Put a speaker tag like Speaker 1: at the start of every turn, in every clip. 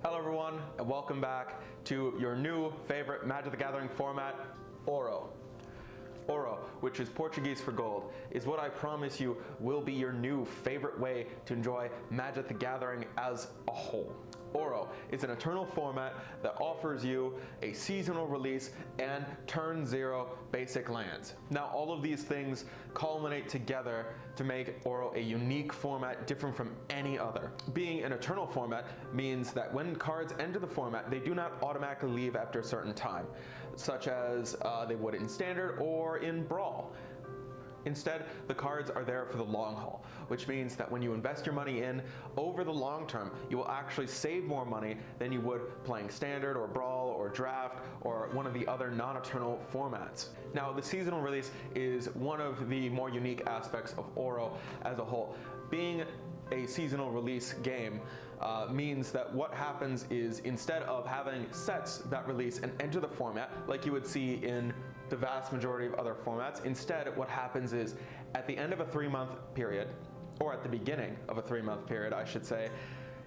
Speaker 1: Hello everyone, and welcome back to your new favorite Magic the Gathering format, Oro. Oro, which is Portuguese for gold, is what I promise you will be your new favorite way to enjoy Magic the Gathering as a whole. Oro is an eternal format that offers you a seasonal release and turn 0 basic lands. Now all of these things culminate together to make Oro a unique format different from any other. Being an eternal format means that when cards enter the format, they do not automatically leave after a certain time, such as they would in Standard or in Brawl. Instead, the cards are there for the long haul, which means that when you invest your money in over the long term, you will actually save more money than you would playing Standard or Brawl or Draft or one of the other non-eternal formats. Now, the seasonal release is one of the more unique aspects of Oro as a whole. Being a seasonal release game means that what happens is, instead of having sets that release and enter the format like you would see in the vast majority of other formats, instead what happens is at the end of a 3-month period, or at the beginning of a 3-month period I should say,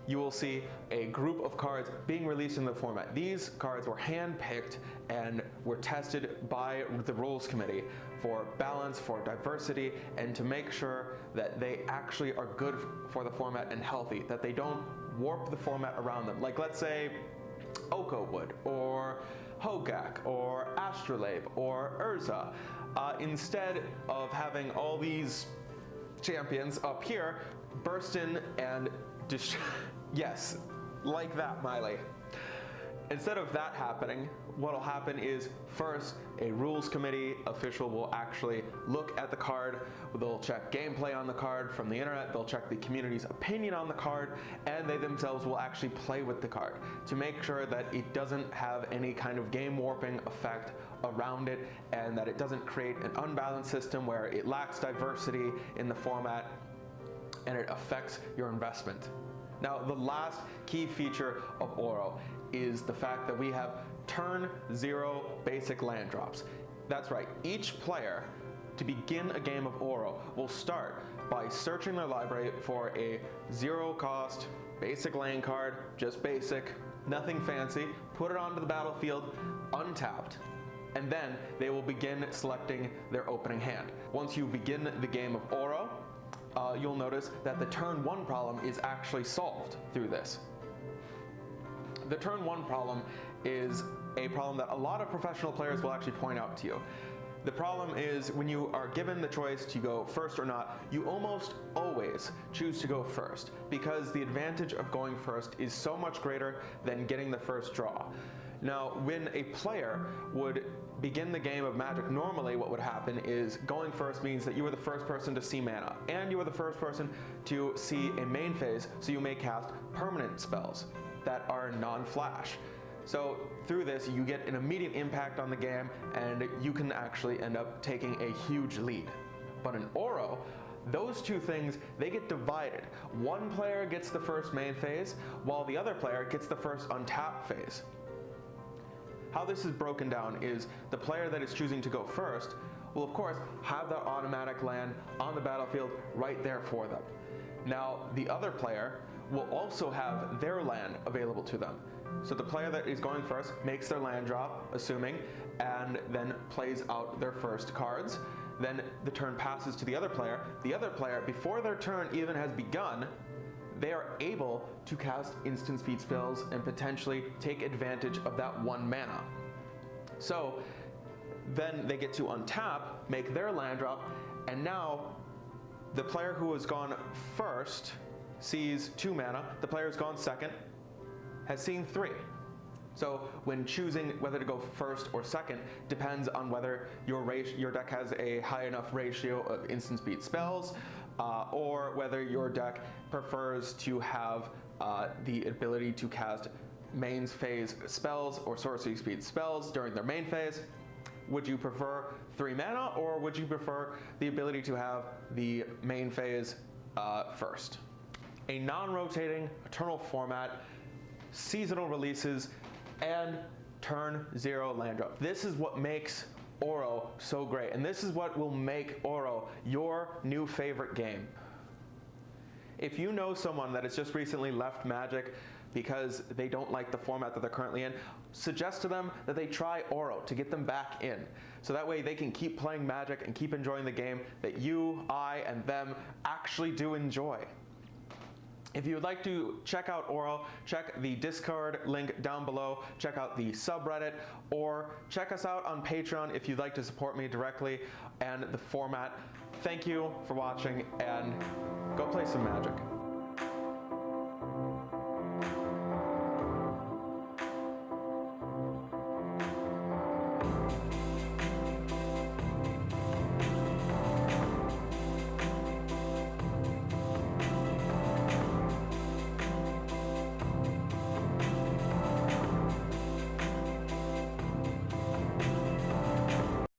Speaker 1: you will see a group of cards being released in the format. These cards were hand-picked and were tested by the rules committee for balance, for diversity, and to make sure that they actually are good for the format and healthy, that they don't warp the format around them. Like, let's say Oko would, or Hogak, or Astrolabe, or Urza. Instead of having all these champions up here burst in and yes, like that, Miley. Instead of that happening, what'll happen is, first, a rules committee official will actually look at the card. They'll check gameplay on the card from the internet, they'll check the community's opinion on the card, and they themselves will actually play with the card to make sure that it doesn't have any kind of game warping effect around it, and that it doesn't create an unbalanced system where it lacks diversity in the format and it affects your investment. Now, the last key feature of Oro is the fact that we have turn 0 basic land drops. That's right, each player to begin a game of Oro will start by searching their library for a 0-cost basic land card, just basic, nothing fancy, put it onto the battlefield untapped, and then they will begin selecting their opening hand. Once you begin the game of Oro, you'll notice that the turn 1 problem is actually solved through this. The turn 1 problem is a problem that a lot of professional players will actually point out to you. The problem is, when you are given the choice to go first or not, you almost always choose to go first, because the advantage of going first is so much greater than getting the first draw. Now, when a player would begin the game of Magic, normally what would happen is going first means that you were the first person to see mana, and you were the first person to see a main phase, so you may cast permanent spells that are non-flash. So through this, you get an immediate impact on the game, and you can actually end up taking a huge lead. But in Oro, those two things, they get divided. One player gets the first main phase, while the other player gets the first untap phase. How this is broken down is the player that is choosing to go first will of course have that automatic land on the battlefield right there for them. Now the other player will also have their land available to them. So the player that is going first makes their land drop, assuming, and then plays out their first cards. Then the turn passes to the other player. The other player, before their turn even has begun, they are able to cast instant speed spells and potentially take advantage of that 1 mana. So then they get to untap, make their land drop, and now the player who has gone first sees 2 mana, the player who's gone second has seen 3. So when choosing whether to go first or second depends on whether your deck has a high enough ratio of instant speed spells, or whether your deck prefers to have the ability to cast main phase spells or sorcery speed spells during their main phase. Would you prefer 3 mana, or would you prefer the ability to have the main phase first? A non-rotating eternal format, seasonal releases, and turn 0 land drop. This is what makes Oro so great, and this is what will make Oro your new favorite game. If you know someone that has just recently left Magic because they don't like the format that they're currently in, suggest to them that they try Oro to get them back in. So that way they can keep playing Magic and keep enjoying the game that you, I, and them actually do enjoy. If you would like to check out Oro, check the Discord link down below, check out the subreddit, or check us out on Patreon if you'd like to support me directly and the format. Thank you for watching, and go play some Magic.